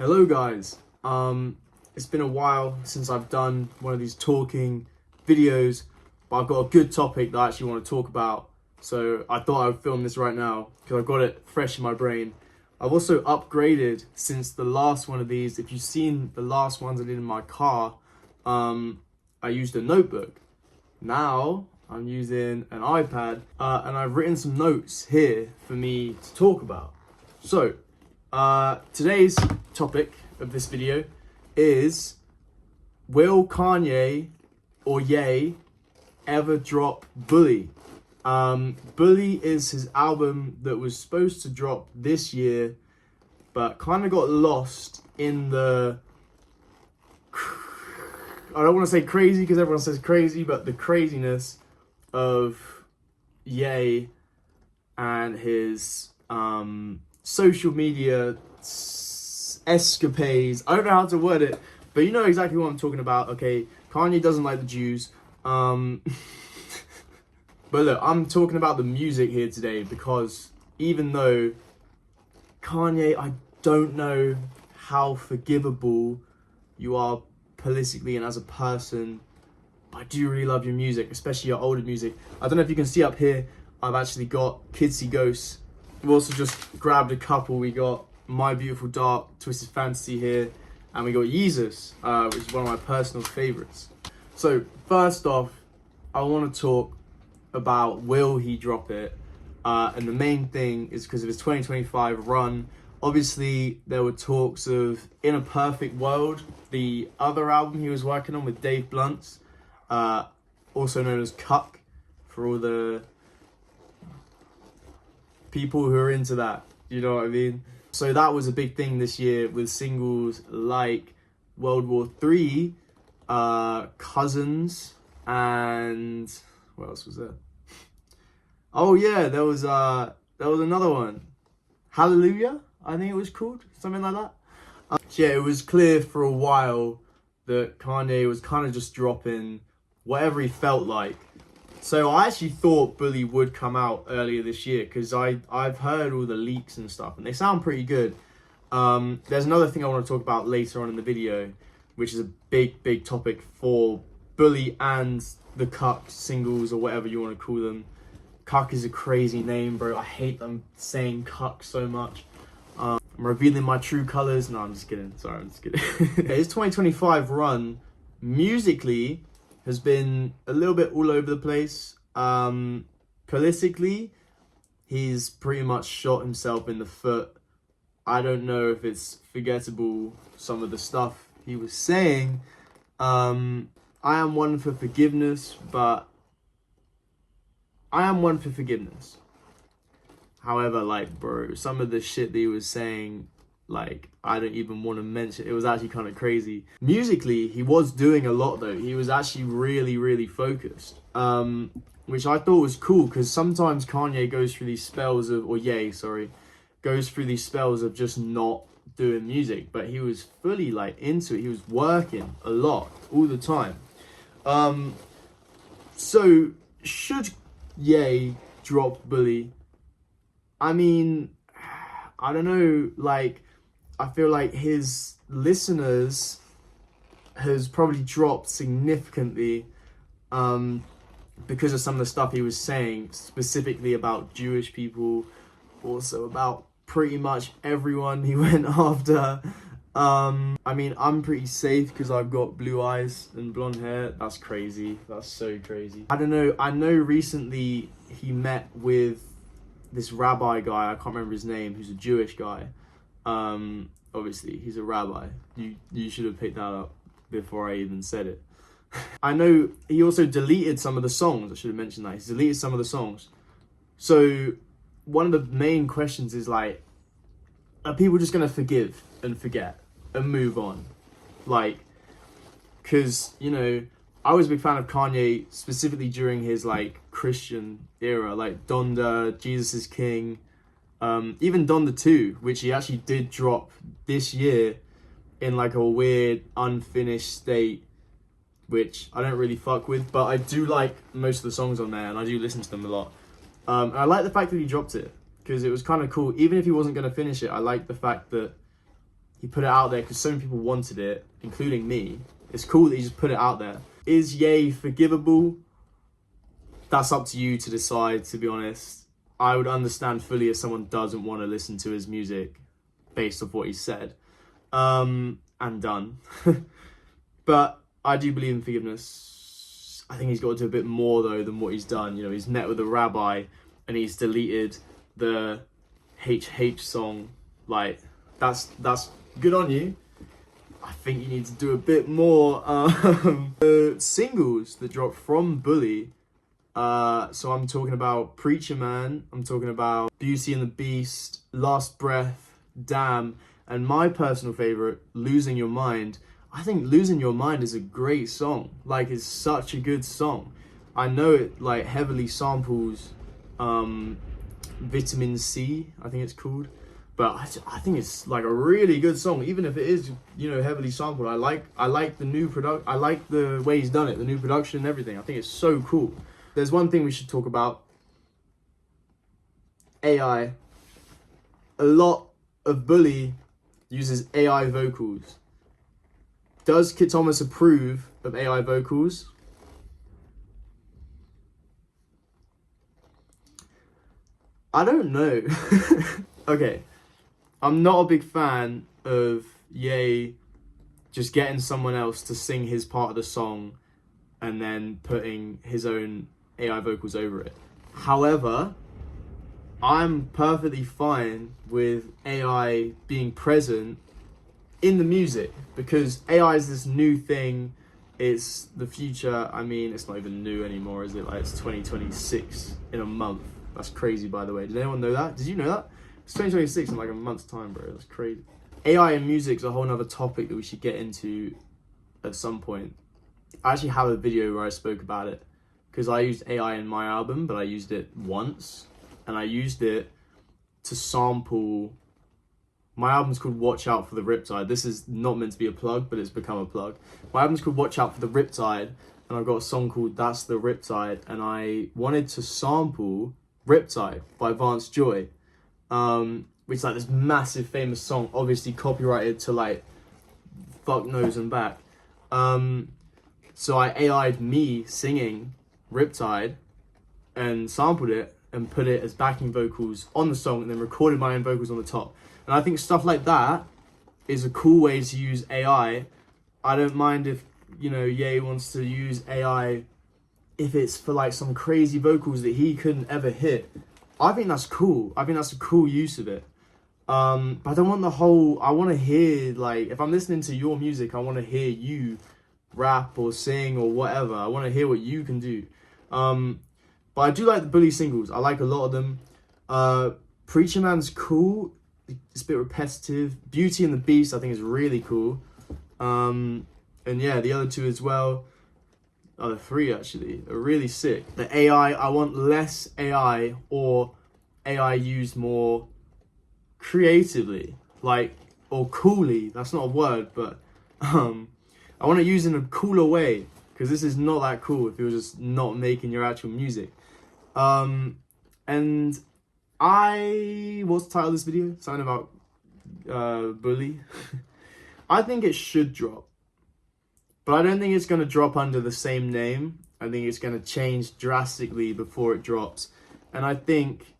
Hello guys, it's been a while since I've done one of these talking videos, but I've got a good topic that I actually want to talk about, so I thought I would film this right now because I've got it fresh in my brain. I've also upgraded since the last one of these. If you've seen the last ones I did in my car, I used a notebook. Now I'm using an iPad, and I've written some notes here for me to talk about. So, today's topic of this video is, will Kanye or Ye ever drop Bully? Bully is his album that was supposed to drop this year, but kind of got lost in the, I don't want to say crazy because everyone says crazy, but the craziness of Ye and his social media escapades. I don't know how to word it, but you know exactly what I'm talking about. Okay, Kanye doesn't like the Jews. But look, I'm talking about the music here today because even though Kanye, I don't know how forgivable you are politically and as a person, but I do really love your music, especially your older music. I don't know if you can see up here, I've actually got Kids See Ghosts. We've also just grabbed a couple. We got My Beautiful Dark, Twisted Fantasy here, and we got Yeezus, which is one of my personal favorites. So first off, I want to talk about will he drop it, and the main thing is because of his 2025 run. Obviously, there were talks of In a Perfect World, the other album he was working on with Dave Blunt's, also known as Cuck, for all the people who are into that, you know what I mean? So that was a big thing this year with singles like World War III, Cousins, and what else was there? Oh yeah, there was another one, Hallelujah, I think it was called, something like that. Yeah, it was clear for a while that Kanye was kind of just dropping whatever he felt like. So I actually thought Bully would come out earlier this year because I've heard all the leaks and stuff and they sound pretty good. There's another thing I want to talk about later on in the video, which is a big topic for Bully and the Cuck singles or whatever you want to call them. Cuck is a crazy name, bro. I hate them saying Cuck so much. I'm revealing my true colors. No, I'm just kidding. Sorry, I'm just kidding. His 2025 run musically has been a little bit all over the place. Politically, he's pretty much shot himself in the foot. I don't know if it's forgettable, some of the stuff he was saying. I am one for forgiveness, but however, like, bro, some of the shit that he was saying, like, I don't even want to mention. It was actually kind of crazy. Musically, he was doing a lot, though. He was actually really focused, which I thought was cool, because sometimes Kanye goes through these spells of, or Ye, sorry, goes through these spells of just not doing music, but he was fully, like, into it. He was working a lot, all the time. So, should Ye drop Bully? I mean, I don't know, like, I feel like his listeners has probably dropped significantly because of some of the stuff he was saying, specifically about Jewish people, also about pretty much everyone he went after. I mean, I'm pretty safe because I've got blue eyes and blonde hair. That's crazy. That's so crazy. I don't know. I know recently he met with this rabbi guy, I can't remember his name, who's a Jewish guy. Obviously, he's a rabbi. You should have picked that up before I even said it. I know he also deleted some of the songs. I should have mentioned that. He's deleted some of the songs. So one of the main questions is, like, are people just going to forgive and forget and move on? Like, because, you know, I was a big fan of Kanye, specifically during his, like, Christian era, like Donda, Jesus is King, even Donda 2, which he actually did drop this year in, like, a weird, unfinished state, which I don't really fuck with, but I do like most of the songs on there, and I do listen to them a lot. And I like the fact that he dropped it, because it was kind of cool. Even if he wasn't going to finish it, I like the fact that he put it out there because so many people wanted it, including me. It's cool that he just put it out there. Is Ye forgivable? That's up to you to decide, to be honest. I would understand fully if someone doesn't want to listen to his music based off what he said and done. But I do believe in forgiveness. I think he's got to do a bit more, though, than what he's done. You know, he's met with a rabbi and he's deleted the HH song. Like, that's good on you. I think you need to do a bit more. The singles that dropped from Bully. So I'm talking about Preacher Man, I'm talking about Beauty and the Beast, Last Breath, Damn, and my personal favourite, Losing Your Mind. I think Losing Your Mind is a great song. Like, it's such a good song. I know it like heavily samples Vitamin C, I think it's called. But I think it's like a really good song, even if it is, you know, heavily sampled. I like the new product. I like the way he's done it, the new production and everything. I think it's so cool. There's one thing we should talk about. AI. A lot of Bully uses AI vocals. Does Kid Thomas approve of AI vocals? I don't know. Okay. I'm not a big fan of Ye just getting someone else to sing his part of the song and then putting his own AI vocals over it. However, I'm perfectly fine with AI being present in the music because AI is this new thing. It's the future. I mean, it's not even new anymore, is it? Like, it's 2026 in a month. That's crazy, by the way. Did anyone know that? Did you know that? It's 2026 in like a month's time, bro. That's crazy. AI in music is a whole nother topic that we should get into at some point. I actually have a video where I spoke about it because I used AI in my album, but I used it once and I used it to sample. My album's called Watch Out for the Riptide. This is not meant to be a plug, but it's become a plug. My album's called Watch Out for the Riptide, and I've got a song called That's the Riptide, and I wanted to sample Riptide by Vance Joy, which is like this massive famous song, obviously copyrighted to like fuck knows and back. So I AI'd me singing Riptide and sampled it and put it as backing vocals on the song and then recorded my own vocals on the top. And I think stuff like that is a cool way to use AI. I don't mind if, you know, Ye wants to use AI if it's for like some crazy vocals that he couldn't ever hit. I think that's cool. I think that's a cool use of it. But I don't want the whole, I want to hear, like, if I'm listening to your music, I want to hear you rap or sing or whatever. I want to hear what you can do. But I do like the Bully singles. I like a lot of them. Preacher Man's cool. It's a bit repetitive. Beauty and the Beast, I think, is really cool. And yeah, the other two as well. The three actually are really sick. The AI, I want less AI or AI used more creatively, like, or coolly. That's not a word, but I want to use in a cooler way because this is not that cool if you're just not making your actual music. And what's the title of this video? Something about Bully. I think it should drop. But I don't think it's going to drop under the same name. I think it's going to change drastically before it drops. And I think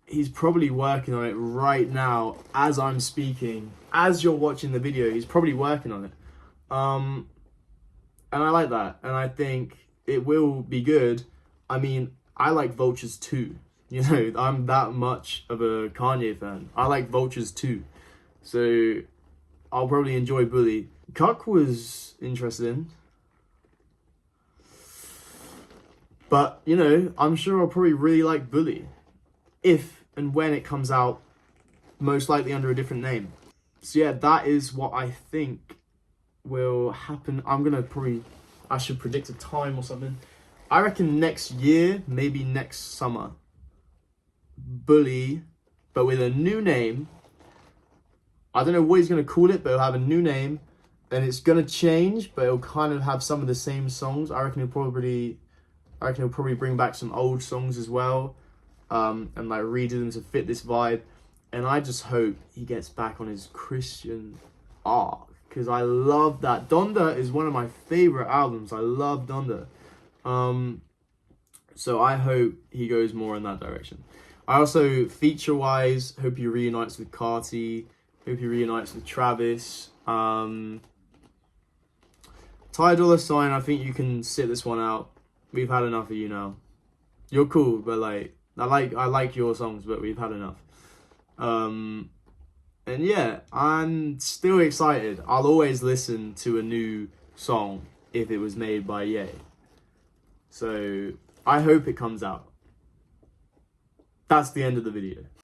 he's probably working on it right now as I'm speaking. As you're watching the video, he's probably working on it. And I like that. And I think it will be good. I mean, I like Vultures too. You know, I'm that much of a Kanye fan. I like Vultures too. So I'll probably enjoy Bully. Cuck was interesting. But, you know, I'm sure I'll probably really like Bully. If and when it comes out, most likely under a different name. So yeah, that is what I think will happen. I should predict a time or something. I reckon next year, maybe next summer. Bully, but with a new name. I don't know what he's going to call it, but it'll have a new name. And it's going to change, but it'll kind of have some of the same songs. I reckon he'll probably bring back some old songs as well. And like redo them to fit this vibe. And I just hope he gets back on his Christian arc, because I love that. Donda is one of my favorite albums. I love Donda. So I hope he goes more in that direction. I also, feature-wise, hope he reunites with Carti. Hope he reunites with Travis. Ty Dolla $ign, I think you can sit this one out. We've had enough of you now. You're cool, but like I like your songs, but we've had enough. And yeah, I'm still excited. I'll always listen to a new song if it was made by Ye. So I hope it comes out. That's the end of the video.